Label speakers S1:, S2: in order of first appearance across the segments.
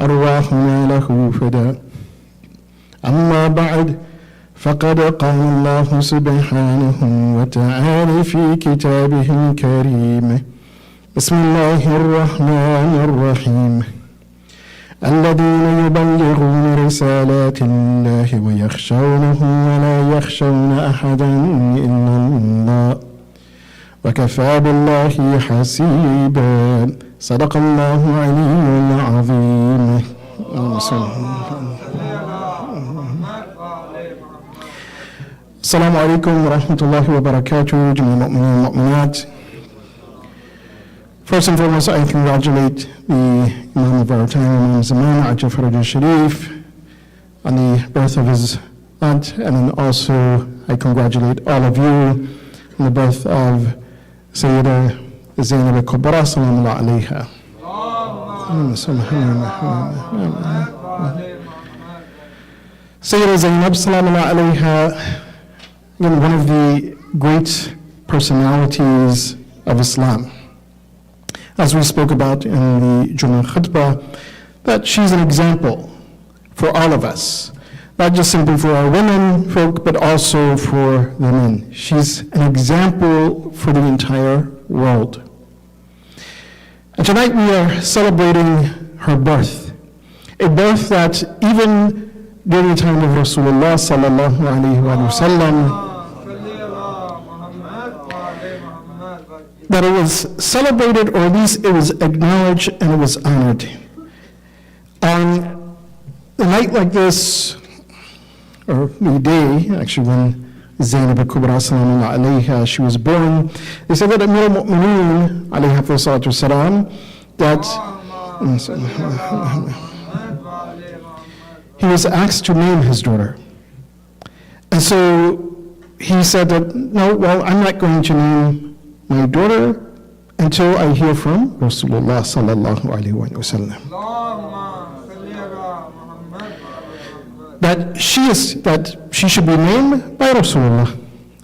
S1: أرواحنا له فداء. أما بعد، فقد قال الله سبحانه وتعالى في كتابه الكريم: بسم الله الرحمن الرحيم. الذين يبلغون رسالات الله ويخشونه ولا يخشون أحدا إلا الله وكفى بالله حسيبا. صدق الله العلي العظيم. السلام عليكم ورحمة الله وبركاته. جميع المؤمنين والمؤمنات. First and foremost, I congratulate the Imam of our time, Imam Zaman, Jafar al-Sharif, on the birth of his aunt, and then also I congratulate all of you on the birth of Sayyida Zainab al-Kubra, sallallahu alayha. Sayyida Zainab, sallallahu alayha, again, one of the great personalities of Islam. As we spoke about in the Jummah khutbah, that she's an example for all of us, not just simply for our women folk, but also for the men. She's an example for the entire world. And tonight we are celebrating her birth, a birth that even during the time of Rasulullah sallallahu alayhi wa sallam, that it was celebrated, or at least it was acknowledged and it was honored. On a night like this, or the day, actually, when Zainab al-Kubra, sallallahu alayha, she was born, they said that Amir al-Mu'mineen, alayhi salatu wasalam, that he was asked to name his daughter. And so he said that, no, well, I'm not going to name my daughter until I hear from Rasulullah sallallahu alayhi wa sallam. That she should be named by Rasulullah.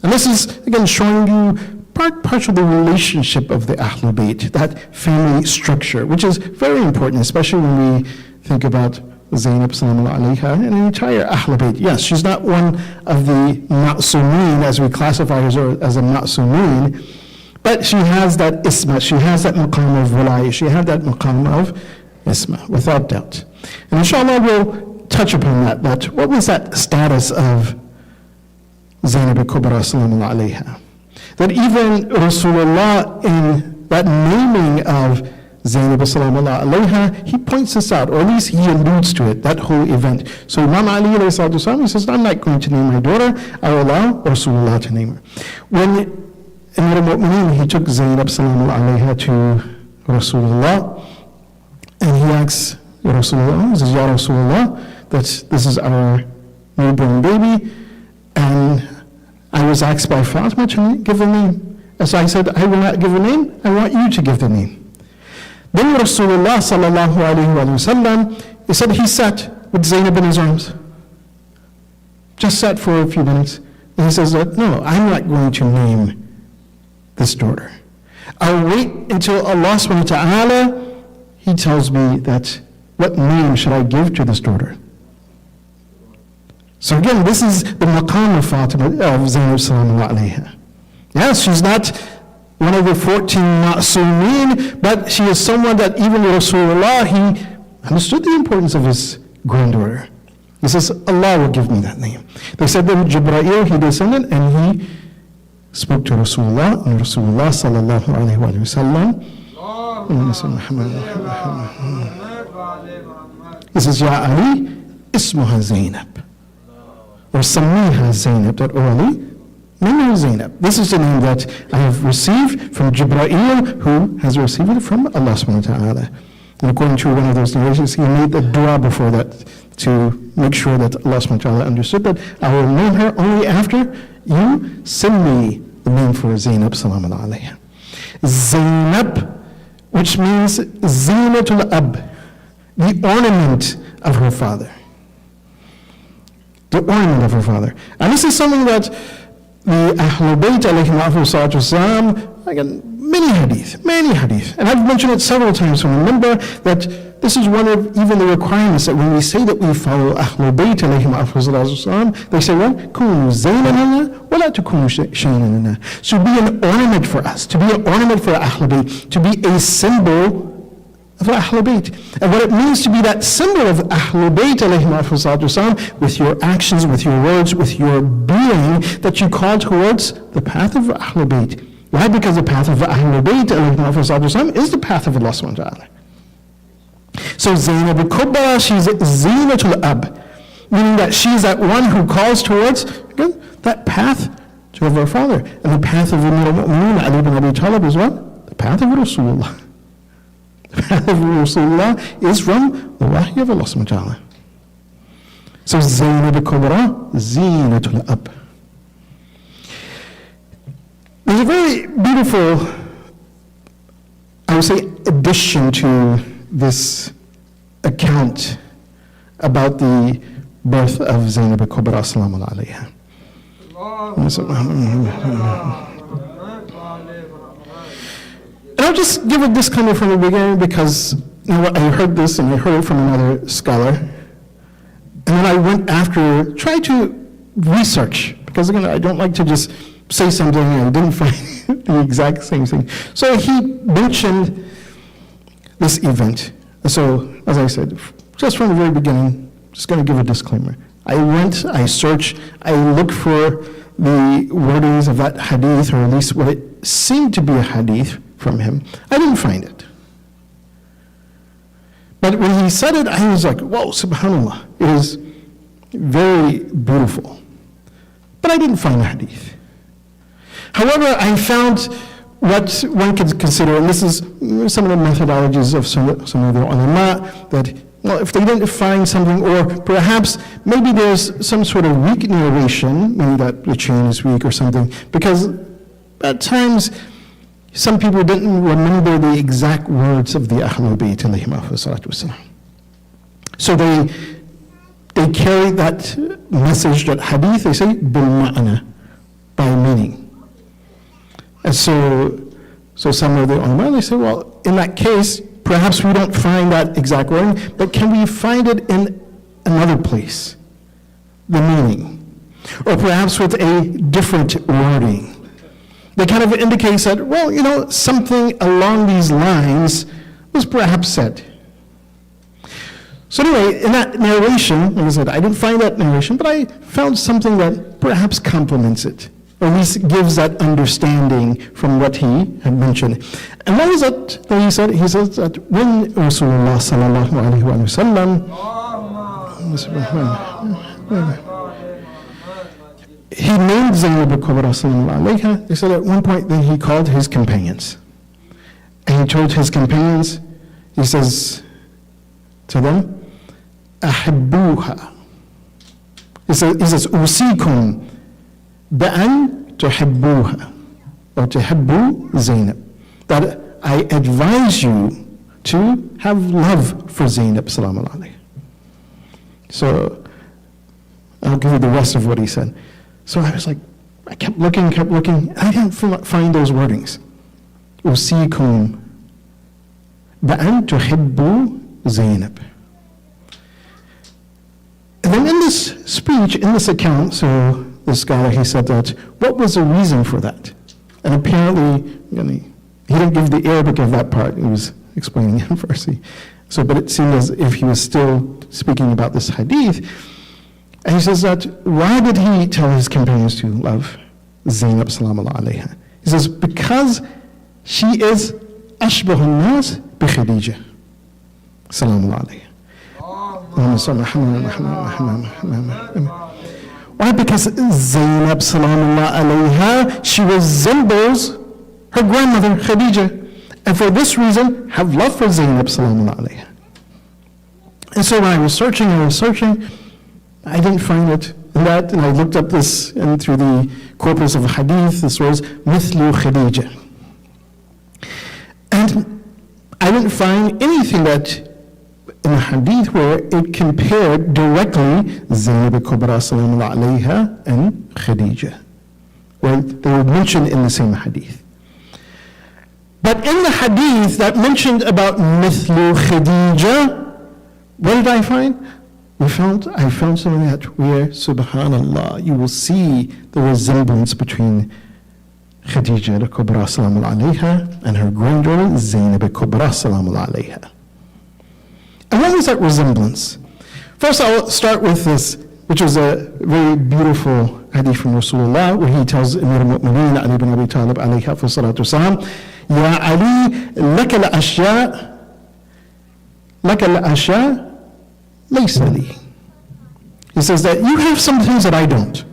S1: And this is, again, showing you part of the relationship of the Ahlul Bayt, that family structure, which is very important, especially when we think about Zainab sallallahu alayha and the entire Ahlul Bayt. Yes, she's not one of the ma'sumeen, as we classify her as a ma'sumeen, but she has that isma, she has that maqam of walaya, she had that maqam of isma, without doubt. And inshallah we'll touch upon that what was that status of Zainab al-Kubra sallallahu alayha? That even Rasulullah, in that naming of Zainab sallallahu alayha, he points this out, or at least he alludes to it, that whole event. So Imam Ali alayhi salatu wasalam, he says, I'm not going to name my daughter, I will allow Rasulullah to name her. When Amir al-Mu'mineen, he took Zainab sallallahu alayha to Rasulullah, and he asks Rasulullah, he says, Ya Rasulullah, that this is our newborn baby, and I was asked by Fatima to give a name. And so I said, I will not give a name, I want you to give the name. Then Rasulullah sallallahu alayhi wa sallam, he said he sat with Zainab in his arms. Just sat for a few minutes. And he says that, no, I'm not going to name this daughter. I'll wait until Allah subhanahu wa ta'ala, he tells me that, what name should I give to this daughter? So again, this is the maqam of Fatima, of Zainab sallallahu alayha. Yes, she's not one of the 14 ma'sumeen, but she is someone that even Rasulullah, he understood the importance of his granddaughter. He says, Allah will give me that name. They said that Jibreel, he descended and he spoke to Rasulullah, and Rasulullah sallallahu alayhi wa sallam, he says, Ya Ali, ismuha Zainab. Or Samiha Zainab, that Ali, name her Zainab. This is the name that I have received from Jibreel, who has received it from Allah subhanahu wa ta'ala. And according to one of those narrations, he made the dua before that to make sure that Allah subhanahu wa ta'ala understood that I will name her only after you send me the name for Zainab sallallahu alayha. Zainab, which means Zinatul Ab, the ornament of her father. The ornament of her father. And this is something that the Ahlul Bayt alayhim salatu wasalam, again, many hadith, and I've mentioned it several times from the member, that this is one of even the requirements that when we say that we follow Ahlul Bayt alayhim afdal, they say what? Kunu zaynan lana wa la takunu shaynan lana. So be an ornament for us, to be an ornament for Ahlul Bayt, to be a symbol of Ahlul Bayt. And what it means to be that symbol of Ahlul Bayt alayhim afdal, with your actions, with your words, with your being, that you call towards the path of Ahlul Bayt. Why? Because the path of Ahlul Bayt alayhim afdal is the path of Allah subhanahu wa ta'ala. So Zainab al-Kubra, she's Zinatul Ab, meaning that she's that one who calls towards, again, that path of our father. And the path of Amir al-Mu'mineen, Ali ibn Abi Talib, is what? The path of Rasulullah. The path of Rasulullah is from the wahy of Allah subhanahu wa ta'ala. So Zainab al-Kubra, Zinatul Ab. There's a very beautiful, I would say, addition to this account about the birth of Zainab al-Kubra, salamu alayha. And I'll just give a disclaimer from the beginning, because I heard this and I heard it from another scholar, and then I went after, tried to research, because again, I don't like to just say something and I didn't find the exact same thing. So he mentioned this event. So, as I said, just from the very beginning, just going to give a disclaimer. I searched, I looked for the wordings of that hadith, or at least what it seemed to be a hadith from him. I didn't find it. But when he said it, I was like, whoa, subhanAllah. It is very beautiful. But I didn't find the hadith. However, I found what one could consider, and this is some of the methodologies of some of the ulama, that, well, if they didn't find something, or perhaps maybe there's some sort of weak narration, maybe that the chain is weak or something, because at times some people didn't remember the exact words of the Ahlul Bayt alayhim salatu wasalam. So they carry that message, that hadith, they say, bil ma'na, by meaning. And so some of the ulama, they say, well, in that case, perhaps we don't find that exact wording, but can we find it in another place, the meaning? Or perhaps with a different wording that kind of indicates that, well, something along these lines was perhaps said. So anyway, in that narration, like I said, I didn't find that narration, but I found something that perhaps complements it, or at least gives that understanding from what he had mentioned. And what was it that he said? He says that when Rasulullah sallallahu alayhi wa sallam, he named Zainab al-Kubra sallallahu alayha, he said at one point then he called his companions. And he told his companions, he says to them, أحبوها. He says, أوصيكم بأن تحبوها or تحبوا Zainab, that I advise you to have love for Zainab salamu alayhi. So I'll give you the rest of what he said. So I was like, I kept looking, I didn't find those wordings. أوصيكم بأن تحبوا Zainab. And then in this speech, in this account, so this scholar, he said that, what was the reason for that? And apparently, he didn't give the Arabic of that part. He was explaining it in Farsi. So, but it seemed as if he was still speaking about this hadith. And he says that, why did he tell his companions to love Zainab salamu alayha? He says, because she is ashbahun nas bi Khadija salamu alayha. Why? Because Zainab salamu alayha, she resembles her grandmother Khadija, and for this reason have love for Zainab salamu alayha. And so when I was searching, I didn't find it in that, and I looked up this, and through the corpus of hadith, this was mithlu Khadija. And I didn't find anything that in the hadith where it compared directly Zainab al-Kubra salamu alayha and Khadija, where they were mentioned in the same hadith. But in the hadith that mentioned about mithlu Khadija, what did I find? I found something that where, subhanallah, you will see the resemblance between Khadija al-Kubra salamu alayha and her granddaughter Zainab al-Kubra salamu alayha. And what was that resemblance? First, I'll start with this, which is a very beautiful hadith from Rasulullah, where he tells Amir al-Mu'mineen Ali ibn Abi Talib alayhi salatu wasalam, Ya Ali, laka al-ashya, laysa li. He says that you have some things that I don't.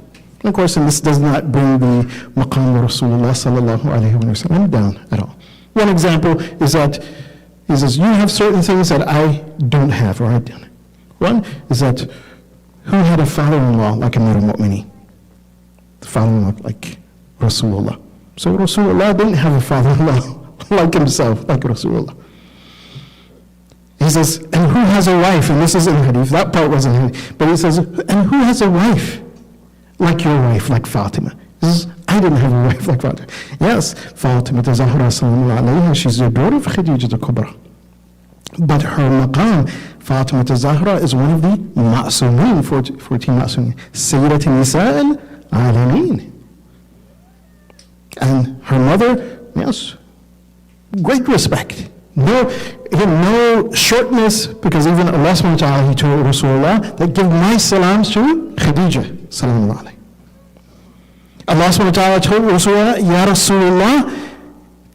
S1: And of course, and this does not bring the maqam of Rasulullah sallallahu alayhi wa sallam down at all. One example is that he says, you have certain things that I don't have, or I don't. One is that who had a father-in-law like Amir al-Mu'mineen? The father-in-law like Rasulullah. So Rasulullah didn't have a father-in-law like himself, like Rasulullah. He says, and who has a wife? And this is in hadith, that part wasn't in hadith. But he says, and who has a wife like your wife, like Fatima? He says, I didn't have a wife like Fatima. Yes, Fatima Zahra sallallahu alayha, she's the daughter of Khadija al-Kubra. But her maqam, Fatima Zahra, is one of the ma'sumin, 14 ma'sumin. Sayyidat Nisa al-Alameen. And her mother, yes, great respect. No shortness, because even Allah subhanahu wa ta'ala, he told Rasulullah that give my salams to Khadija, salamu alayhi. Allah subhanahu wa ta'ala told Rasulullah, Ya Rasulullah,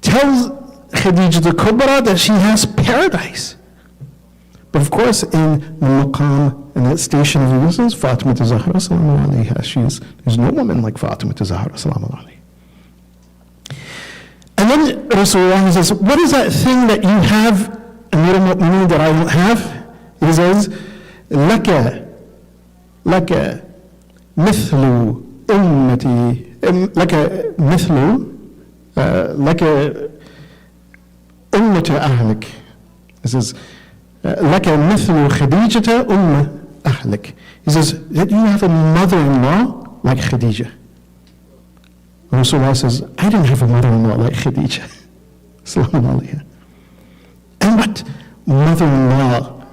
S1: tell Khadija the Kubra that she has paradise. But of course, in the maqam, in that station of existence, Fatima Zahra, salamu alayha, there's no woman like Fatima Zahra, salamu alayha. And then Rasulullah says, what is that thing that you have, Amir al-Mu'mineen, that I don't have? He says, لَكَ مِثْلُ أُمَّتِي لَكَ مِثْلُ لَكَ أُمَّةَ أَهْلِكَ. He says, لَكَ مِثْلُ خَدِيجَةَ أُمَّ أَهْلِكَ. He says, that you have a mother-in-law like Khadija. Rasulullah says, I didn't have a mother-in-law like Khadija. Sallallahu alayha. And what mother-in-law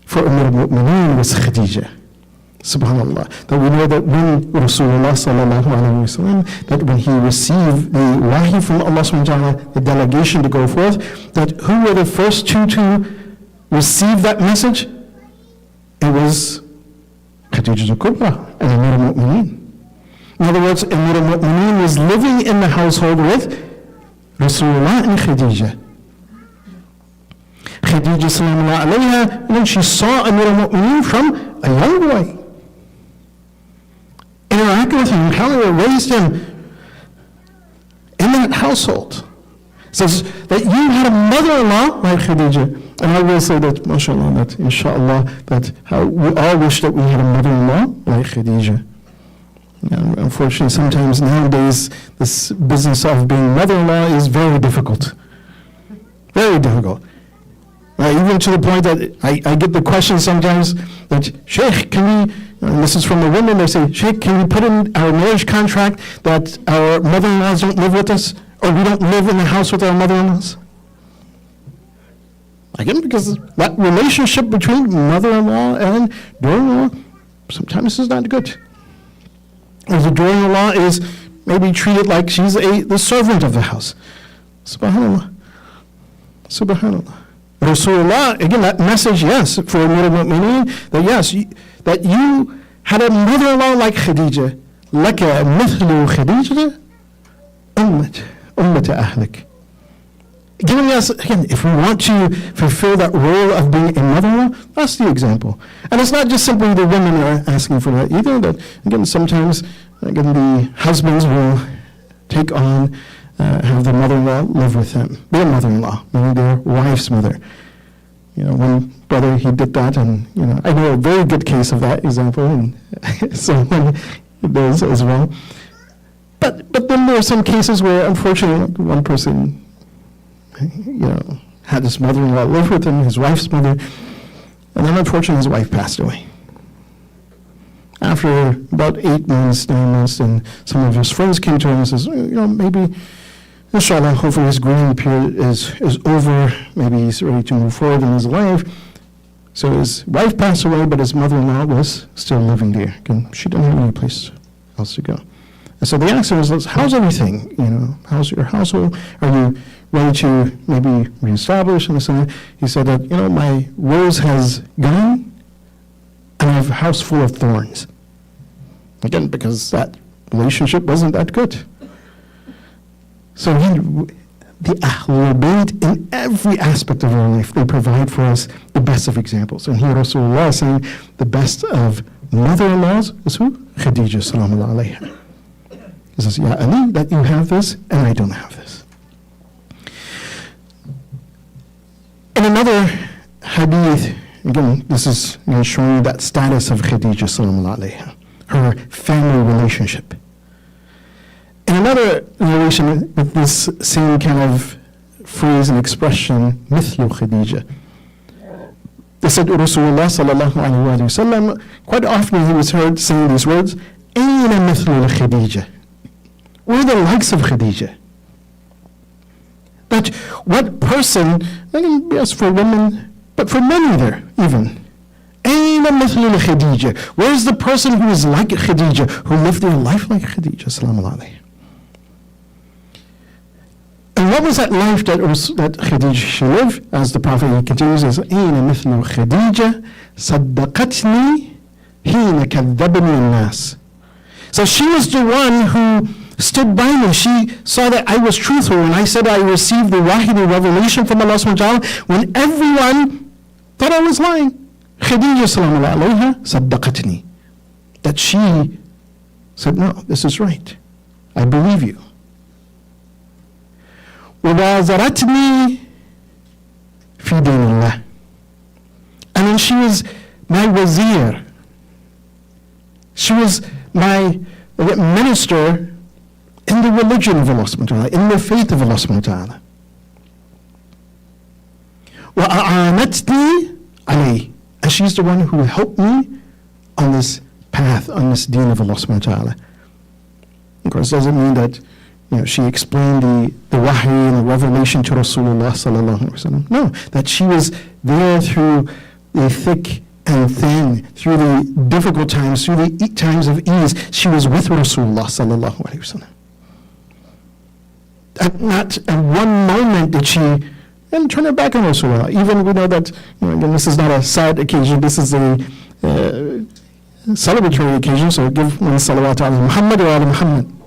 S1: for Amir al-Mu'mineen was Khadija. Subhanallah. That we know that when Rasulullah sallallahu alayhi wa sallam, that when he received the wahi from Allah subhanahu wa ta'ala, the delegation to go forth, that who were the first two to receive that message? It was Khadija al-Kubra and Amir al-Mu'mineen. In other words, Amir al-Mu'mineen was living in the household with Rasulullah and Khadija. Khadija sallallahu alayha, and then she saw Amir al-Mu'mineen from a young boy. Interacted with him, how he raised him in that household. It says that you had a mother-in-law like Khadija. And I will say that, mashallah, that inshallah, that how we all wish that we had a mother-in-law like Khadija. And unfortunately, sometimes nowadays, this business of being mother-in-law is very difficult. Very difficult. Even to the point that I get the question sometimes that, Sheikh, can we, and this is from the women, they say, Sheikh, can we put in our marriage contract that our mother-in-laws don't live with us, or we don't live in the house with our mother-in-laws? Again, because that relationship between mother-in-law and daughter-in-law sometimes is not good. Or the daughter-in-law is maybe treated like she's the servant of the house. Subhanallah. Subhanallah. Rasulullah, again, that message, yes, for Amir al-Mu'mineen, that yes, that you had a mother-in-law like Khadija. لَكَ مِثْلُ خَدِيجَةَ أُمَّةَ أَهْلِكَ. Giving us, again, if we want to fulfill that role of being a mother-in-law, that's the example. And it's not just simply the women are asking for that either, that, again, sometimes, again, the husbands will take on, have the mother-in-law live with them. Their mother-in-law, meaning their wife's mother. You know, one brother, he did that, and, you know, I know a very good case of that example, and someone does as well. But then there are some cases where, unfortunately, one person, you know, had his mother-in-law live with him, his wife's mother, and then unfortunately his wife passed away. After about 8 months, 9 months, and some of his friends came to him and says, you know, maybe inshallah, hopefully his grieving period is over. Maybe he's ready to move forward in his life. So his wife passed away, but his mother-in-law was still living there. Again, she didn't have any place else to go. And so the answer was, how's everything? How's your household? Are you ready to maybe reestablish? And so he said that, my rose has gone, and I have a house full of thorns. Again, because that relationship wasn't that good. So the Ahlul Bayt, in every aspect of our life, they provide for us the best of examples. And here Rasulullah is saying the best of mother-in-laws is who? Khadija, sallallahu alayha. He says, Ya Ali, that you have this, and I don't have this. In another hadith, again, this is showing that status of Khadija, sallallahu alayha, her family relationship. In another relation with this same kind of phrase and expression, mithlu Khadija, they said Rasulullah sallallahu alayhi wa sallam, quite often he was heard saying these words, Ayna mithlu Khadija? We're the likes of Khadija. That what person, yes, for women, but for men either, even. Ayna mithlu Khadija? Where's the person who is like Khadija, who lived their life like Khadija, sallallahu alayhi? And what was that life that Khadija should live? As the Prophet continues, says, Ayna mithlu Khadija saddaqatni hina kadhabani an-nas. So she was the one who stood by me. She saw that I was truthful when I said I received the wahi, the revelation from Allah subhanahu wa ta'ala, when everyone thought I was lying. Khadija sallallahu alayha saddaqatni. That she said, no, this is right. I believe you. وَوَازَرَتْنِي فِي دِينِ اللَّهِ. And then she was my wazir. She was my minister in the religion of Allah subhanahu wa ta'ala, in the faith of Allah subhanahu wa ta'ala. وَأَعَانَتْنِي عَلَيْهِ. And she's the one who helped me on this path, on this deen of Allah subhanahu wa ta'ala. Of course, doesn't mean that she explained the wahi and the revelation to Rasulullah sallallahu alaihi wasallam. No, that she was there through the thick and thin, through the difficult times, through the times of ease. She was with Rasulullah sallallahu alaihi wasallam. Not at one moment did she turn her back on Rasulullah. Even we know that, again, this is not a sad occasion. This is a celebratory occasion. So give one salawat ala Muhammad wa ala Muhammad.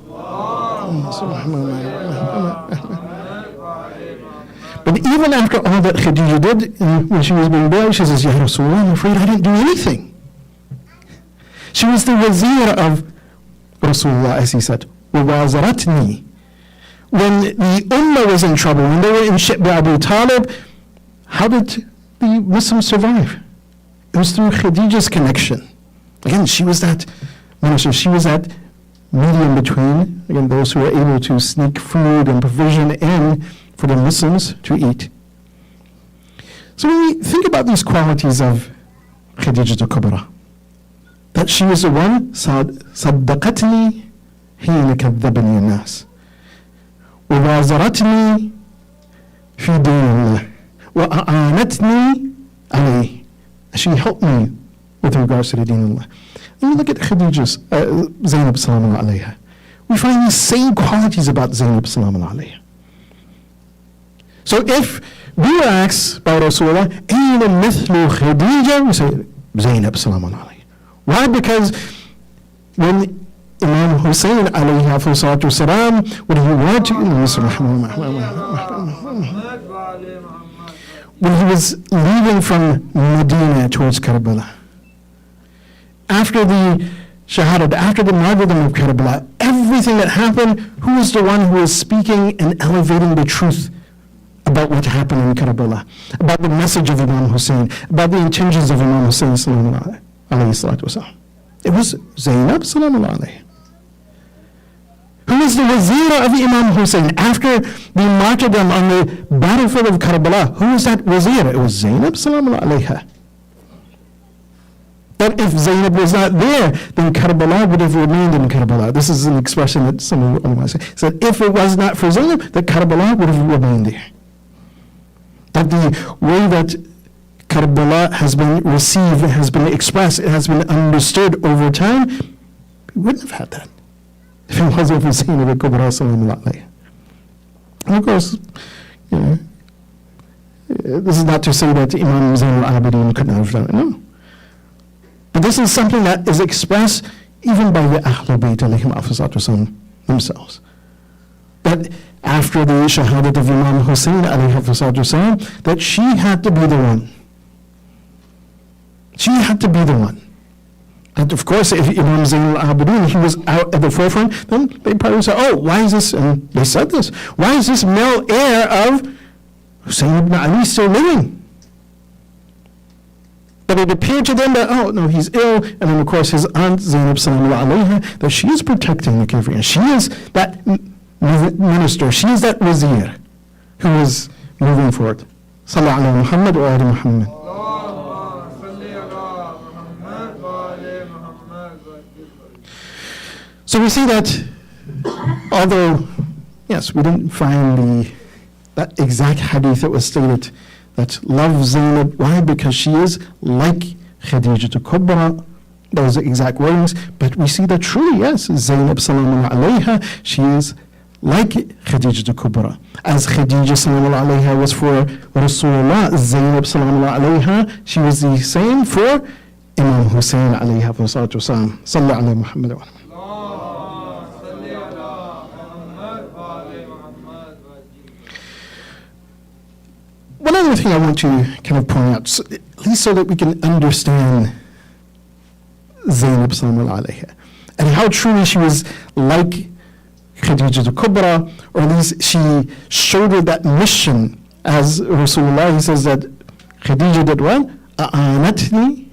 S1: But even after all that Khadija did, when she was being born, she says, Ya Rasulullah, I'm afraid I didn't do anything. She was the wazir of Rasulullah, as he said, وَوَازَرَتْنِي. When the Ummah was in trouble, when they were in ship by Abu Talib, how did the Muslims survive? It was through Khadija's connection. Again, she was that minister, she was that medium between, again, those who were able to sneak food and provision in for the Muslims to eat. So when we think about these qualities of Khadija al-Kubra, that she was the one, صَدَّقَتْنِي حِينَ كَذَّبَنِي النَّاسِ وَوَازَرَتْنِي فِي دِينِ اللَّهِ وَأَعَانَتْنِي عَلَيْهِ. She helped me with regards to the deen of Allah. When we look at Khadija's, Zainab sallallahu alayha, we find these same qualities about Zainab sallallahu alayha. So if we were asked by Rasulullah, Ayna mithlu Khadija, we say Zainab sallallahu alayha. Why? Because when Imam Hussein alayhi salatu wasalam, when he wanted to, when he was leaving from Medina towards Karbala, after the Shahadat, after the martyrdom of Karbala, everything that happened, who was the one who was speaking and elevating the truth about what happened in Karbala, about the message of Imam Hussein, about the intentions of Imam Hussein sallallahu alayhi salatu wasalam? It was Zainab sallallahu alayhi, who was the wazir of Imam Hussein after the martyrdom on the battlefield of Karbala. Who was that wazir? It was Zainab sallallahu alayha. That if Zainab was not there, then Karbala would have remained in Karbala. This is an expression that some of the ulama say. So if it was not for Zainab, that Karbala would have remained there. That the way that Karbala has been received, has been expressed, it has been understood over time, we wouldn't have had that if it wasn't for Zainab al-Kubra sallallahu alayhi. And of course, you know, this is not to say that Imam Zain al-Abidin could not have done it, no. But this is something that is expressed even by the Ahlul Bayt alayhim afsatu themselves. That after the shahadat of Imam Hussein alayhi afsatu that she had to be the one. She had to be the one. And of course, if Imam Zain al-Abidin, he was out at the forefront, then they probably say, oh, why is this, and they said this, why is this male heir of Hussein ibn Ali still living? But it appeared to them that, oh, no, he's ill, and then of course his aunt Zainab sallallahu alayha, that she is protecting the kafir. She is that minister, she is that wazir who is moving forward. Sallallahu alayhi Muhammad wa ali Muhammad. So we see that, although, yes, we didn't find that exact hadith that was stated, that love Zainab. Why? Because she is like Khadija al-Kubra. Those are exact words. But we see that truly, yes, Zainab sallallahu alayha, she is like Khadija al-Kubra. As Khadija sallallahu alayha was for Rasulullah, Zainab sallallahu alayha, she was the same for Imam Hussein alayhi salatu wasalam. Sallallahu alayhi Muhammad wa One other thing I want to kind of point out, at least so that we can understand Zainab sallallahu alayha and how truly she was like Khadija al-Kubra, or at least she shouldered that mission. As Rasulullah, he says that Khadija did what? A'anatni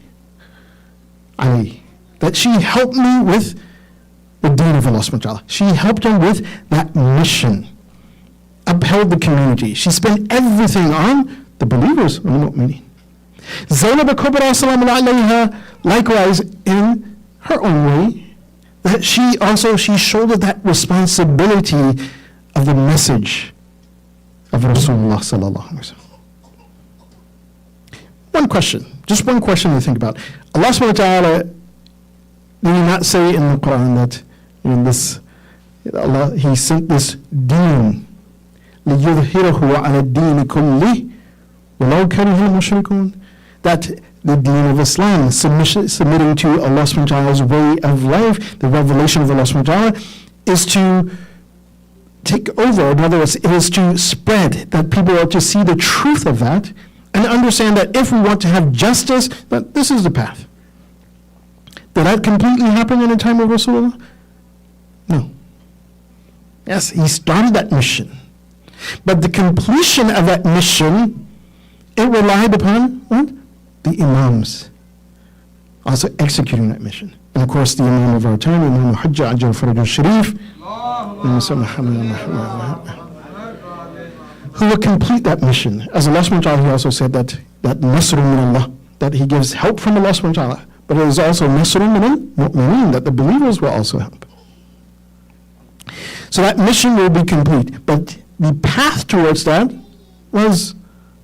S1: alayhi. That she helped me with the deen of Allah subhanahu wa ta'ala. She helped him with that mission. Upheld the community. She spent everything on the believers, on the mu'mineen. Zainab al-Kubra sallallahu alayha, likewise in her own way, that she shouldered that responsibility of the message of Rasulullah sallallahu alayhi wa sallam. Just one question to think about. Allah subhanahu wa ta'ala, did he not say in the Quran that Allah, he sent this deen لِيُظْهِرَهُ عَلَى الدِّينِ كُلِّهِ وَلَوْ كَرِهَ الْمُشْرِكُونَ, that the deen of Islam, submitting to Allah subhanahu wa ta'ala's way of life, the revelation of Allah subhanahu wa ta'ala, is to take over. In other words, it is to spread, that people are to see the truth of that and understand that if we want to have justice, that this is the path. Did that completely happen in the time of Rasulullah? No. Yes, he started that mission. But the completion of that mission, it relied upon what? The Imams also executing that mission. And of course, the Imam of our time, Imam Hujjah Jafar al-Sharif, who will complete that mission. As Allah subhanahu wa ta'ala, he also said that Nasrun min Allah, that he gives help from Allah subhanahu wa ta'ala. But it is also Nasrun min al-Mu'mineen, that the believers will also help. So that mission will be complete. But the path towards that was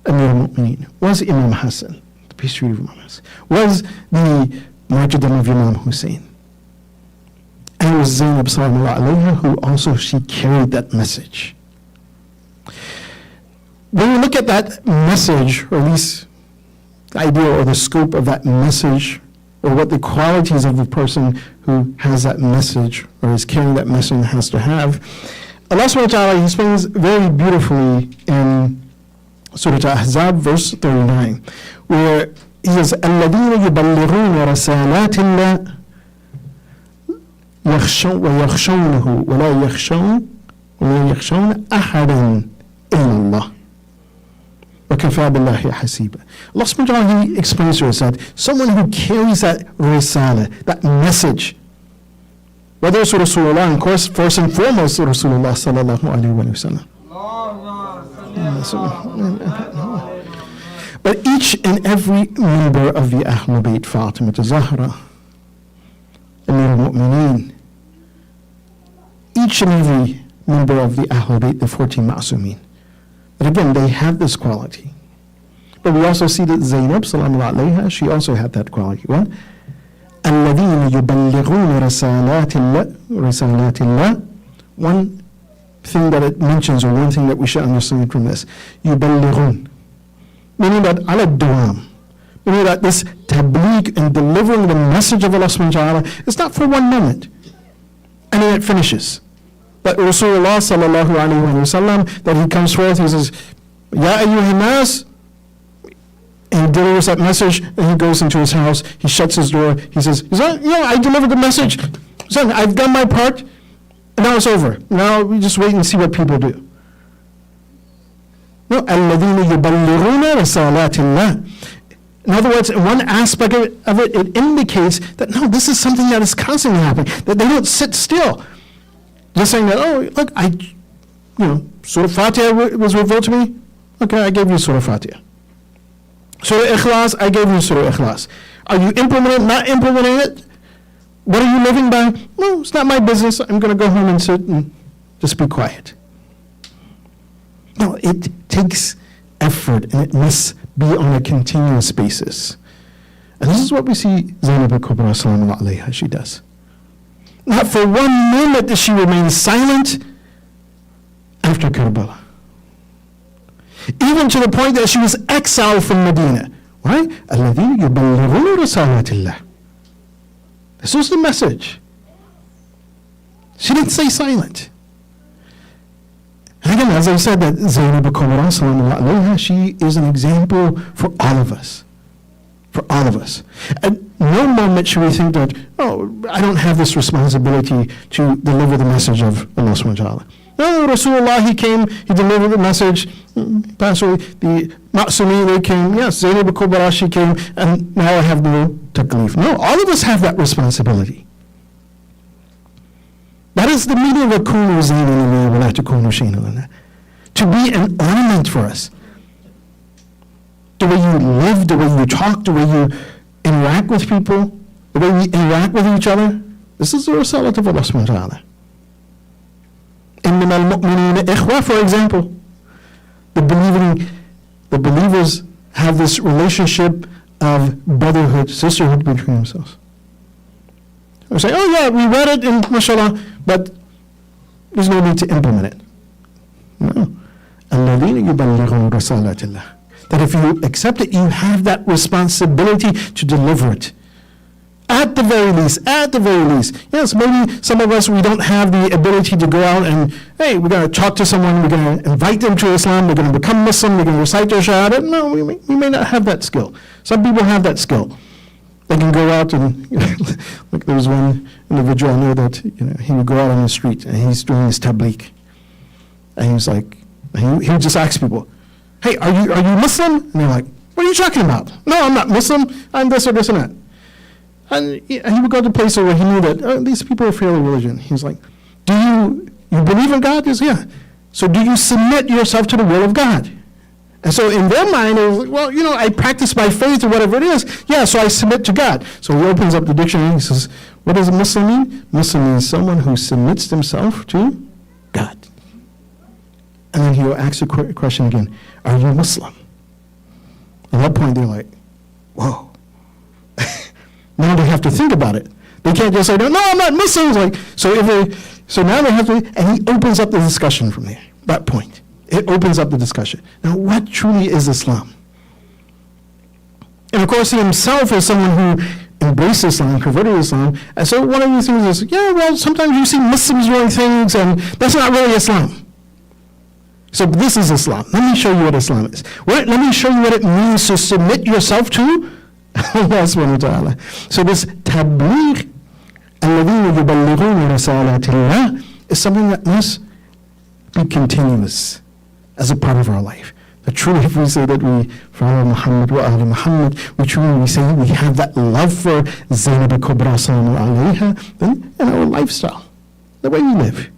S1: Amir al-Mu'mineen, was Imam Hassan, the peace treaty of Imam Hassan, was the martyrdom of Imam Hussein. And it was Zainab sallallahu alayha who also, she carried that message. When we look at that message, or at least the idea or the scope of that message, or what the qualities of the person who has that message or is carrying that message has to have, Allah subhanahu wa ta'ala, he explains very beautifully in Surah Ahzab, verse 39, where he says, الَّذِينَ يُبَلِّغُونَ رَسَالَاتِ اللَّهِ وَيَخْشَوْنَهُ وَلَا يَخْشَوْنَ أَحَدًا إِلَّا اللَّهِ وَكَفَى بِاللَّهِ حَسِيبًا. Allah subhanahu wa ta'ala, he explains to us that someone who carries that risala, that message, whether it's Rasulullah, and of course, first and foremost, Rasulullah sallallahu alayhi wa sallam. But each and every member of the Ahlul Bayt, Fatima Zahra, Amir al-Mu'mineen, each and every member of the Ahlul Bayt, the 14 Ma'asumeen, but again, they have this quality. But we also see that Zainab, salamullah alayha, she also had that quality. What? الَّذِينَ يُبَلِّغُونَ رِسَالَاتِ اللَّهِ. One thing that it mentions, or one thing that we should understand from this, يُبَلِّغُونَ, meaning that ala duam, meaning that this tabligh and delivering the message of Allah subhanahu wa ta'ala is not for one moment, and then it finishes. But Rasulullah sallallahu alayhi wa sallam, that he comes forth, he says, Ya ayyuhan nas, and he delivers that message, and he goes into his house, he shuts his door, he says, I delivered the message, son, I've done my part, and now it's over. Now we just wait and see what people do. No, الَّذِينَ يُبَلِّغُونَ رِسَالَاتِ اللَّهِ. In other words, in one aspect of it, it indicates that no, this is something that is constantly happening, that they don't sit still. Just saying that, oh, look, Surah Fatiha was revealed to me. Okay, I gave you Surah Fatiha. Surah Ikhlas, I gave you Surah Ikhlas. Are you implementing, not implementing it? What are you living by? No, it's not my business. I'm going to go home and sit and just be quiet. No, it takes effort, and it must be on a continuous basis. And this is what we see Zainab al-Kubra, salamullah alayha, she does. Not for one moment does she remain silent after Karbala. Even to the point that she was exiled from Medina. Why? الَّذِينَ يُبَلِّغُونَ رِسَالَاتِ اللَّهِ. This was the message. She didn't stay silent. And again, as I said, that Zainab al-Kubra, salamullah alayha, she is an example for all of us. For all of us. At no moment should we think that, oh, I don't have this responsibility to deliver the message of Allah subhanahu wa ta'ala. No, Rasulullah, he came, he delivered the message, passed away, the Ma'sumeen, they came, yes, Zainab al-Kubra, she came, and now I have no taklif. No, all of us have that responsibility. That is the meaning of kunu zaynan wa la takunu shay'an lana. To be an ornament for us. The way you live, the way you talk, the way you interact with people, the way we interact with each other. This is the risalat of Allah subhanahu wa ta'ala. إِنَّمَا الْمُؤْمِنِينَ إِخْوَةً, for example. The believers have this relationship of brotherhood, sisterhood between themselves. We say, oh yeah, we read it in mashallah, but there's no need to implement it. No. الَّذِينَ يُبَلِّغُونَ رِسَالَاتِ اللَّهِ. That if you accept it, you have that responsibility to deliver it. At the very least. Yes, maybe some of us, we don't have the ability to go out and, hey, we're going to talk to someone, we're going to invite them to Islam, they're going to become Muslim, they're going to recite their Shahada. No, we may not have that skill. Some people have that skill. They can go out and, like there was one individual I knew that, he would go out on the street and he's doing his tabligh. And he was like, he would just ask people, hey, are you Muslim? And they're like, what are you talking about? No, I'm not Muslim. I'm this or this and that. And he would go to places where he knew that these people are fairly religious. He's like, do you believe in God? He says, yeah. So do you submit yourself to the will of God? And so in their mind, it was like, well, I practice my faith or whatever it is. Yeah, so I submit to God. So he opens up the dictionary and he says, what does a Muslim mean? Muslim means someone who submits himself to God. And then he'll ask the question again, are you Muslim? At that point, they're like, whoa. Now they have to think about it. They can't just say, no, I'm not Muslim. So now they have to, and he opens up the discussion from there, that point. It opens up the discussion. Now, what truly is Islam? And of course, he himself is someone who embraced Islam, converted Islam. And so one of the things is, sometimes you see Muslims doing things, and that's not really Islam. So this is Islam. Let me show you what Islam is. Let me show you what it means to submit yourself to Allah subhanahu wa ta'ala. So this tabligh, الَّذِينَ يُبَلِّغُونَ رِسَالَاتِ اللَّهِ, is something that must be continuous as a part of our life. But truly, if we say that we follow Muhammad wa Ali Muhammad, we say we have that love for Zainab al-Kubra sallallahu alayha, then in our lifestyle, the way we live.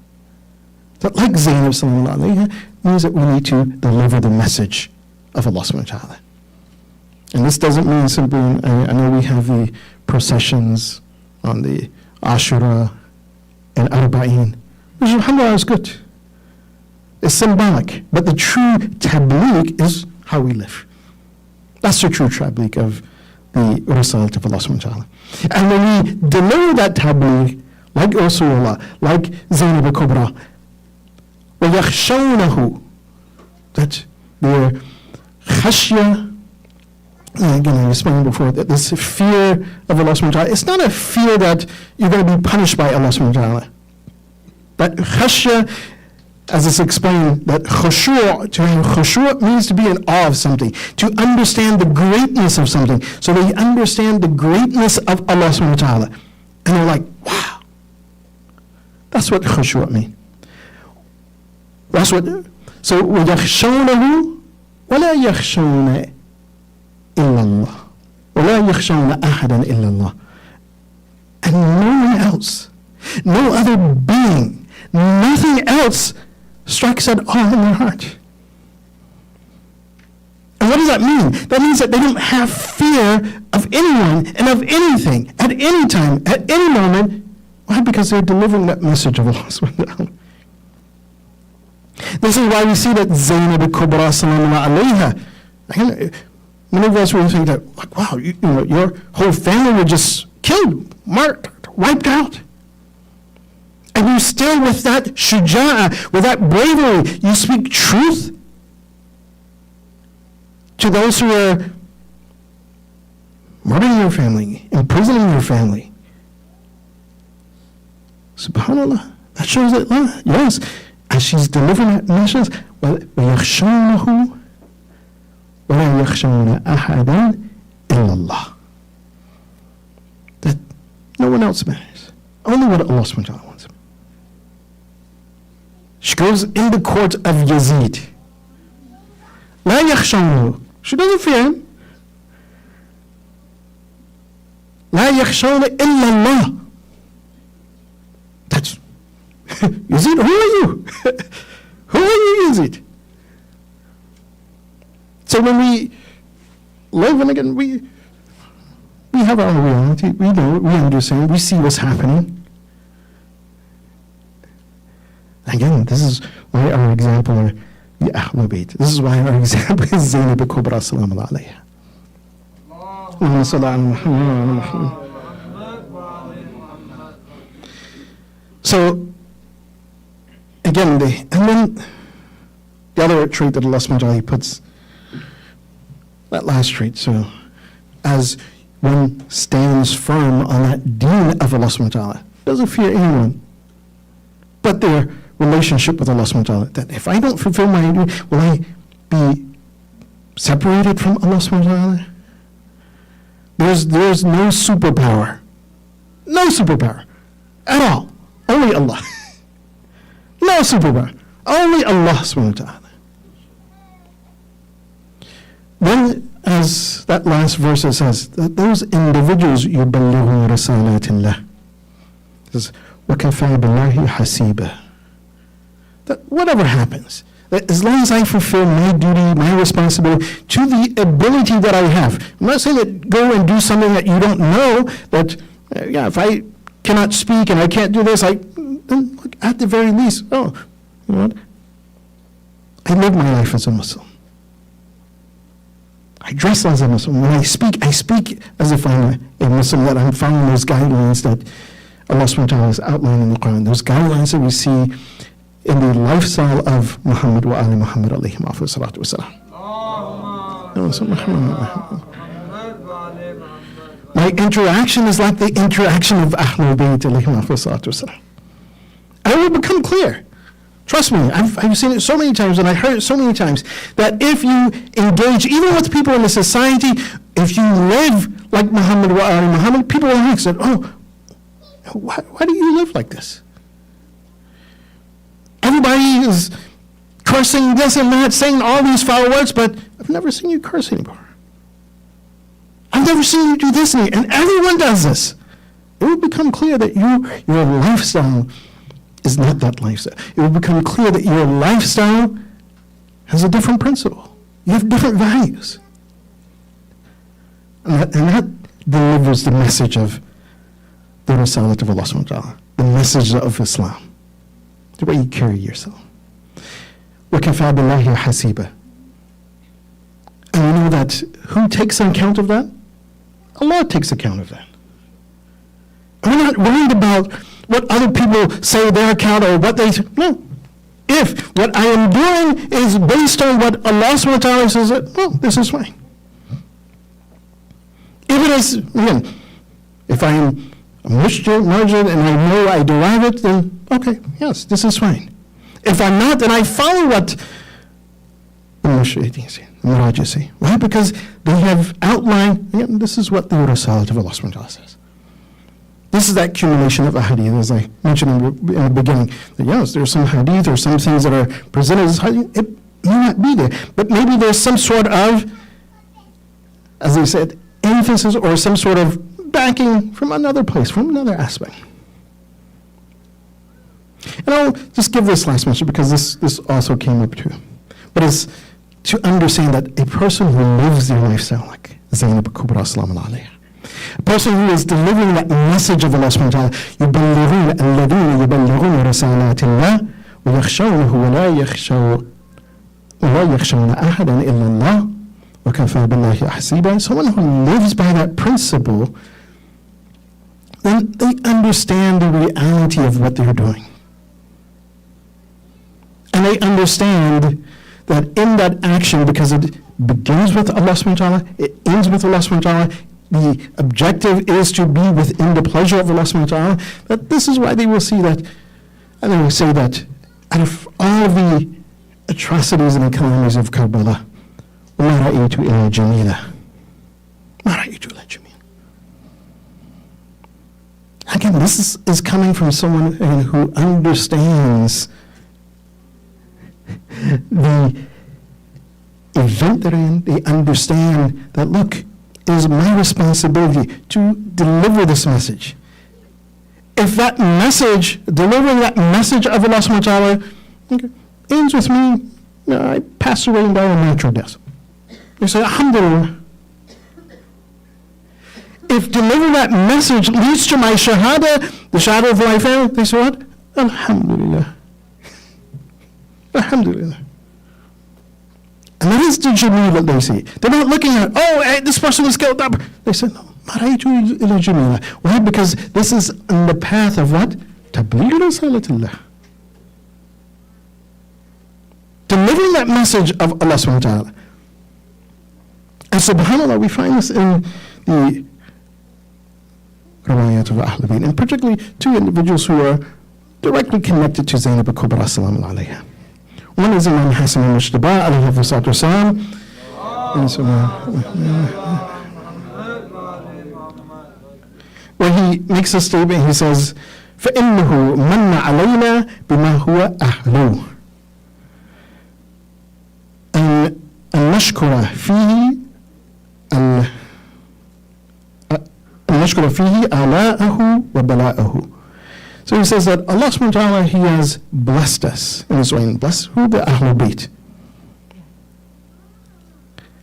S1: That like Zainab sallallahu alayha means that we need to deliver the message of Allah subhanahu wa ta'ala. And this doesn't mean simply, I know we have the processions on the Ashura and Arba'in, which alhamdulillah is good. It's symbolic, but the true tabligh is how we live. That's the true tabligh of the Rasalat of Allah subhanahu wa ta'ala. And when we deliver that tabligh, like Rasulullah, like Zainab al-Kubra, وَيَخْشَوْنَهُ, that their khashya, again, I explained before, that this fear of Allah subhanahu wa ta'ala, it's not a fear that you're going to be punished by Allah subhanahu wa ta'ala. But khashya, as it's explained, that khushu', to have khushu' means to be in awe of something, to understand the greatness of something. So they understand the greatness of Allah subhanahu wa ta'ala. And they're like, wow. That's what khushu' means. That's what, so وَيَخْشَوْنَهُ وَلَا يَخْشَوْنَ إِلَّا اللَّهِ وَلَا يَخْشَوْنَ أَحَدًا إِلَّا اللَّهِ. And no one else, no other being, nothing else strikes at all in their heart. And what does that mean? That means that they don't have fear of anyone and of anything at any time, at any moment. Why? Because they're delivering that message of Allah subhanahu wa ta'ala. This is why we see that Zainab al-Kubra sallallahu alayha, many of us will think that, like, wow, you know, your whole family were just killed, marked, wiped out. And you still, with that shuja'ah, with that bravery, you speak truth to those who are murdering your family, imprisoning your family. SubhanAllah. That shows that, yes, as she's delivering that message, وَيَخْشَوْنَهُ وَلَا يَخْشَوْنَ أَحَدًا إِلَّا اللَّهِ. That no one else matters. Only what Allah subhanahu wa ta'ala wants. She goes in the court of Yazid. لا يخشونه. She doesn't fear him. لا يخشون إلا الله. That's Yazid, who are you? Who are you, Yazid? So when we live, and again, we have our reality, we know it, we understand, we see what's happening. Again, this is why our example are the Ahlul Bayt. This is why our example is Zainab al-Kubra sallallahu alayha. So, again, and then the other trait that Allah subhanahu wa ta'ala puts, that last trait, so as one stands firm on that deen of Allah subhanahu wa ta'ala, doesn't fear anyone, but their relationship with Allah subhanahu wa ta'ala, that if I don't fulfill my duty, will I be separated from Allah subhanahu wa ta'ala? There's no superpower. No superpower at all. Only Allah. No superpower. Only Allah subhanahu wa ta'ala. Then, as that last verse says, that those individuals يُبَلِّغُونَ رَسَالَاتِ اللَّهِ. It says, وَكَفَى بِاللَّهِ حَسِيبًا. That whatever happens, that as long as I fulfill my duty, my responsibility, to the ability that I have. I'm not saying that go and do something that you don't know, that, if I cannot speak and I can't do this, then look, at the very least, you know what? I live my life as a Muslim. I dress as a Muslim. When I speak as if I'm a Muslim, that I'm following those guidelines that Allah subhanahu wa ta'ala has outlined in the Quran, those guidelines that we see in the lifestyle of Muhammad wa ali Muhammad alayhi salatu wa salam. My interaction is like the interaction of Ahlul Bayt alayhi salatu wa salam. And it will become clear. Trust me, I've seen it so many times and I heard it so many times that if you engage, even with people in the society, if you live like Muhammad wa ali Muhammad, people will ask that, why do you live like this? Everybody is cursing this and that, saying all these foul words, but I've never seen you curse anymore. I've never seen you do this, and everyone does this. It will become clear that your lifestyle is not that lifestyle. It will become clear that your lifestyle has a different principle. You have different values. And that delivers the message of the Risalat of Allah subhanahu wa ta'ala, the message of Islam, the way you carry yourself. وَكَفَى بِاللَّهِ حَسِيبًا. And we know that who takes account of that? Allah takes account of that. And we're not worried about what other people say their account or what they say. No. If what I am doing is based on what Allah subhanahu wa ta'ala says, well, this is fine. If it is, again, if I am a Muslim, margin, and I know I derive it, then okay, yes, this is fine. If I'm not, then I follow what the Mushahideen say, the Murajis say. Why? Because they have outlined, again, this is what the Risalat of Allah subhanahu wa ta'ala says. This is that accumulation of a hadith, as I mentioned in the beginning. That yes, there's some hadith or some things that are presented as hadith. It may not be there, but maybe there's some sort of, as they said, emphasis or some sort of backing from another place, from another aspect. And I'll just give this last mention because this also came up too. But it's to understand that a person who lives their lifestyle like Zainab Kubra Salaam alayha, a person who is delivering that message of Allah subhanahu wa ta'ala, يُبَلِّغُونَ الَّذِينَ يُبَلِّغُونَ رَسَالَاتِ اللَّهِ وَيَخْشَوْنَهُ وَلَا يَخْشَوْنَ أَحَدًا إِلَّا اللَّهِ وَكَفَى بِاللَّهِ حَسِيبًا. Someone who lives by that principle, then they understand the reality of what they're doing. And they understand that in that action, because it begins with Allah subhanahu wa ta'ala, it ends with Allah subhanahu wa ta'ala, the objective is to be within the pleasure of Allah subhanahu wa ta'ala, that this is why they will see that, and they will say that out of all of the atrocities and the calamities of Karbala, وَمَا رَأَيْتُ إِلَّا جَمِيلًا مَا رَأَيْتُ إِلَّا جَمِيلًا. Again, this is coming from someone who understands the event they're in. They understand that, look, it is my responsibility to deliver this message. If that message, delivering that message of Allah subhanahu wa ta'ala, ends with me, I pass away and die a natural death. They say, Alhamdulillah. If delivering that message leads to my shahada, the shahada of my family, they say what? Alhamdulillah. Alhamdulillah. And that is the jameel that they see. They're not looking at, hey, this person was killed up. They say, no, maraytu ila jamila. Why? Because this is in the path of what? Tabligh risalatillah. Delivering that message of Allah subhanahu wa ta'ala. And subhanAllah, we find this in the riwayat of Ahlul Bayt, and particularly two individuals who are directly connected to Zainab al-Kubra salaam alayha. One is Imam Hassan al-Mushtaba alayhi salatu wasalam, where he makes a statement. He says, فَإِنَّهُ مَنَّ عَلَيْنَا بِمَا هُوَ أَهْلُهُ أَن نَشْكُرَ فِيهِ آلَاءَهُ وَبَلَاءَهُ. So he says that Allah subhanahu wa ta'ala, He has blessed us in this way. Blessed who? The Ahlul Bayt.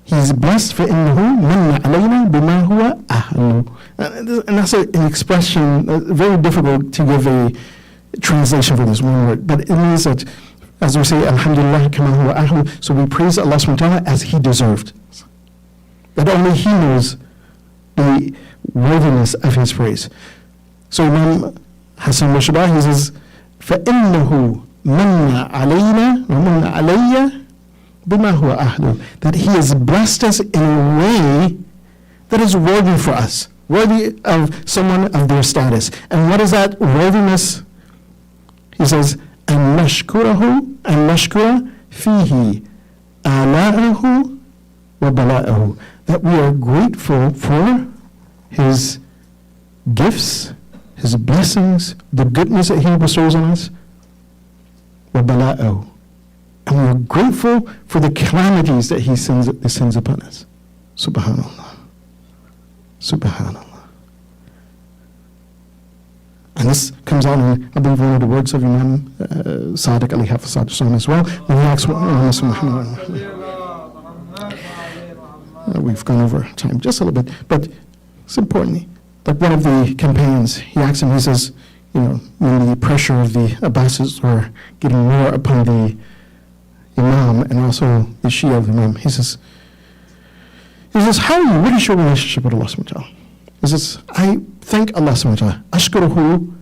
S1: He's blessed فَإِنَّهُ مَنَّ عَلَيْنَا بِمَا هُوَ أَهْلُهُ. And that's an expression, very difficult to give a translation for this one word. But it means that, as we say, Alhamdulillah kama huwa ahlu, so we praise Allah subhanahu wa ta'ala as He deserved. That only He knows the worthiness of His praise. So Imam Hassan al-Mushtaba, he says, فَإِنَّهُ مَنَّ عَلَيْنَا وَمَنَّ عَلَيَّ بِمَا هُوَ أَهْلُ. That He has blessed us in a way that is worthy for us, worthy of someone of their status. And what is that worthiness? He says, أَن نَشْكُرَ فِيهِ آلَاءَهُ وَبَلَاءَهُ. That we are grateful for His gifts, His blessings, the goodness that He bestows on us, وَبَلَاءَهُ. And we are grateful for the calamities that He sends upon us. Subhanallah. Subhanallah. And this comes out in, I believe, one of the words of Imam Sadiq alayhi salatu as well. When he asks, we've gone over time just a little bit, but it's important. Like one of the companions, he asked him, he says, when the pressure of the Abbasids were getting more upon the Imam and also the Shia of the Imam, he says, how are you? What is your relationship with Allah subhanahu wa ta'ala? He says, I thank Allah subhanahu wa ta'ala. Ashkuruhu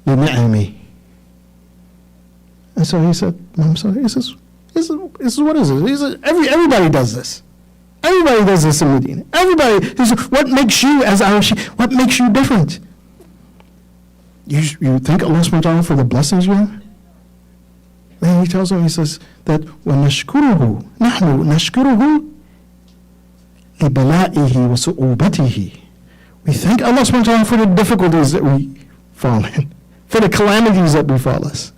S1: li ni'ami. And so he said, he says, what is it? He says, everybody does this. Everybody does this in Medina. Everybody. He says, what makes you as Arashi, what makes you different? You thank Allah subhanahu wa ta'ala for the blessings you have? And he tells him, he says that وَنَشْكُرُهُ نَحْنُ نَشْكُرُهُ لِبَلَائِهِ وَسُعُوبَتِهِ. We thank Allah subhanahu wa ta'ala for the difficulties that we fall in, for the calamities that befall us.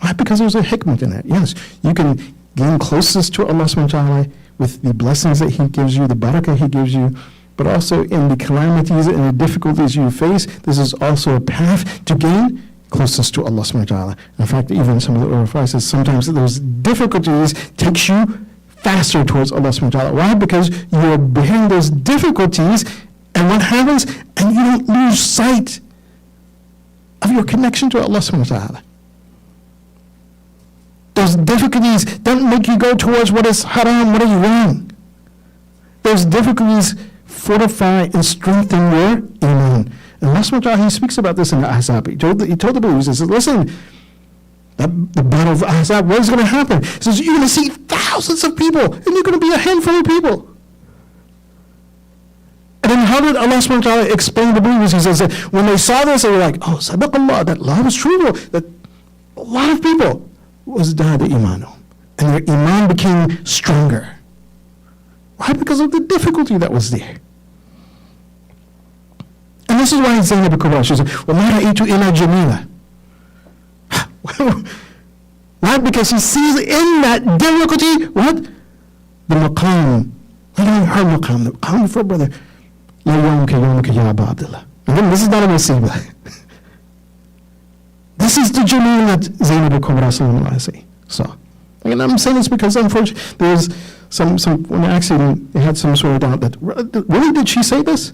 S1: Why? Because there's a hikmah in that. Yes, you can gain closeness to Allah subhanahu wa ta'ala with the blessings that He gives you, the barakah He gives you, but also in the calamities and the difficulties you face, this is also a path to gain closeness to Allah subhanahu wa ta'ala. In fact, even some of the ulama says sometimes those difficulties takes you faster towards Allah subhanahu wa ta'ala. Why? Because you're behind those difficulties, and what happens? And you don't lose sight of your connection to Allah subhanahu wa ta'ala. Those difficulties don't make you go towards what is haram, what is wrong. Those difficulties fortify and strengthen your iman. And Allah subhanahu wa ta'ala, He speaks about this in the Ahzab. He told the believers, He says, listen, the battle of Ahzab, what is going to happen? He says, you're going to see thousands of people, and you're going to be a handful of people. And then how did Allah subhanahu wa ta'ala explain the believers? He says that when they saw this, they were like, oh, sadaqallah, that Allah was true, that a lot of people was dad imanu, and their iman became stronger. Why? Because of the difficulty that was there. And this is why Zainab al-Kubra, she said, وَمَا رَأَيْتُ إِلَّا جَمِيلًا. Why? Because she sees in that difficulty, what? The maqam. Not only her maqam, the maqam of her brother. لَا يَوْمُكَ يَوْمُكَ يَا أَبَا عَبْدِ اللَّهِ. Again, this is not a musibah. This is the jameel that Zainab al-Kubra saw. And I'm saying this because, unfortunately, there was some when actually they had some sort of doubt that, really, did she say this?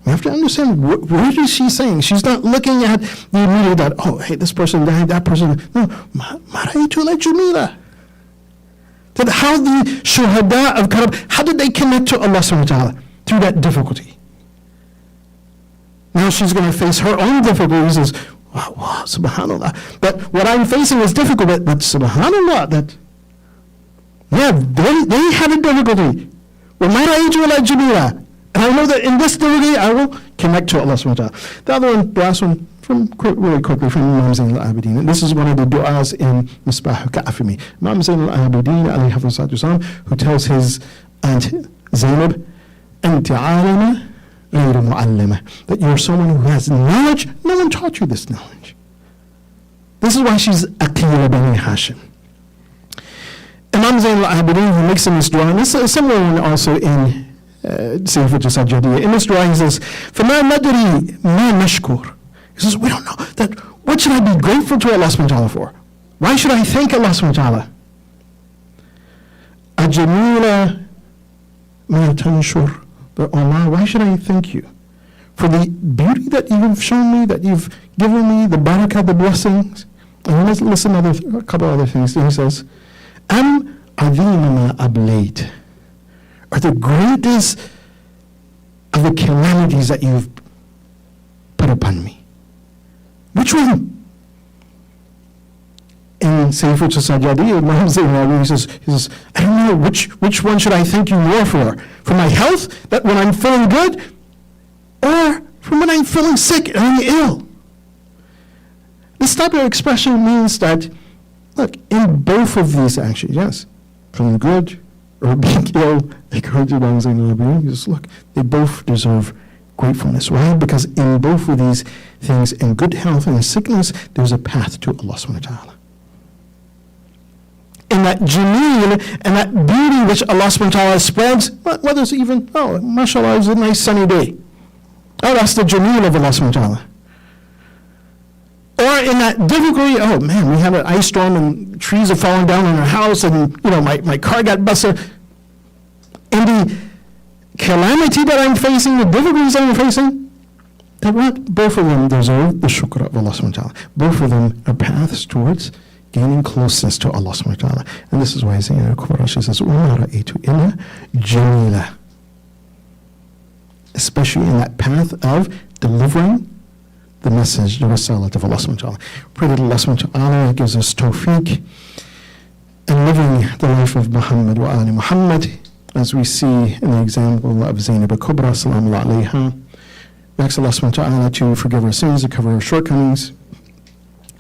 S1: We have to understand, what is she saying? She's not looking at the immediate that, oh, hey, this person died, that person. No, maraytu la jamila. That how the shuhada of Karab, how did they connect to Allah subhanahu wa ta'ala through that difficulty? Now she's going to face her own difficulties. Wow, subhanallah. But what I'm facing is difficult, but subhanallah, that, yeah, they had a difficulty. وَمَرَأَيْتُ وَلَا جَمِيلًا. And I know that in this difficulty, I will connect to Allah subhanahu wa ta'ala. The other one, the last one, really quickly, from Imam Zain al-Abidin. And this is one of the du'as in Misbah al-Ka'afimi. Imam Zain al-Abidin, alayhi hafizatu, who tells his aunt Zainab, أَنْتِ عَالِمَةً غَيْرُ مُعَلِّمَةً. That you're someone who has knowledge, no one taught you this knowledge. This is why she's Aqila Bani Hashim. Imam Zain al-Abidin, who makes in this dua, and this is a similar one also in Sayfat al-Sajjadiyya. In this dua, he says, فَمَا نَدْرِي مَا نَشْكُرُ. He says, we don't know that. What should I be grateful to Allah subhanahu wa ta'ala for? Why should I thank Allah subhanahu wa ta'ala? أَجَمِيلَ مَا تَنْشُرُ. But Allah, why should I thank you? For the beauty that you've shown me, that you've given me, the barakah, the blessings. And let's listen to a couple other things. He says, أَمْ عَظِيمَ مَا أَبْلَيْتَ. Are the greatest of the calamities that you've put upon me. Which one? In Sayfat al-Sajjadiyya, Imam Zainab, he says, I don't know, which one should I thank you more for? For my health, that when I'm feeling good, or from when I'm feeling sick and I'm ill? This type of expression means that, look, in both of these actions, yes, feeling good or being ill, according to Imam Zainab, he says, look, they both deserve gratefulness. Why? Because in both of these things, in good health and in sickness, there's a path to Allah subhanahu wa ta'ala. In that jameel and that beauty which Allah subhanahu wa ta'ala spreads, whether it's even, oh, mashallah, it's a nice sunny day. Oh, that's the jameel of Allah subhanahu wa ta'ala. Or are in that difficulty, oh man, we had an ice storm and trees are falling down on our house and, my car got busted. And the calamity that I'm facing, the difficulties that I'm facing, both of them deserve the shukr of Allah subhanahu wa ta'ala. Both of them are paths towards gaining closeness to Allah subhanahu wa ta'ala. And this is why Zainab al-Kubra, she says, وَمَا رَأَيْتُ إِلَّا جَمِيلًا. Especially in that path of delivering the message, the risalat of Allah subhanahu wa ta'ala. Pray that Allah subhanahu wa ta'ala gives us tawfiq in living the life of Muhammad wa ali Muhammad, as we see in the example of Zainab al-Kubra, salamu alayha. We ask Allah subhanahu wa ta'ala to forgive our sins, to cover our shortcomings.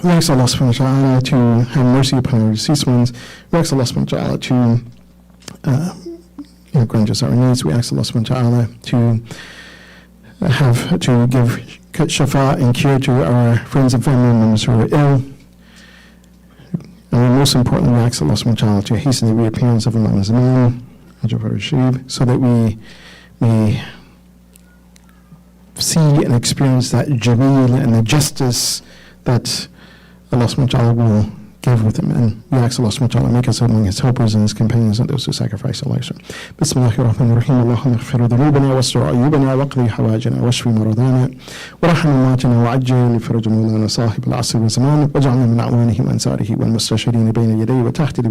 S1: We ask Allah subhanahu wa ta'ala to have mercy upon our deceased ones. We ask Allah subhanahu wa ta'ala to grant us our needs. We ask Allah subhanahu wa ta'ala to give shafa and cure to our friends and family members who are ill. And most importantly, we ask Allah subhanahu wa ta'ala to hasten the reappearance of Imam Zaman, Jafar, Sheikh, so that we may see and experience that jameel and the justice that Allah subhanahu wa ta'ala will give with him. And we ask Allah subhanahu wa ta'ala make us among his helpers and his companions and those who sacrifice their lives. Bismillahir Rahmanir Rahim. Allahumma ighfir dhunubana wastur ayubana waqdi hawajana washfi maradana warham amwatana wa'ajjil li faraj mawlana sahib al-asr wa zaman waj'alna min a'wanihi wa ansarihi wal mustashirina bayna yadayhi wa tahti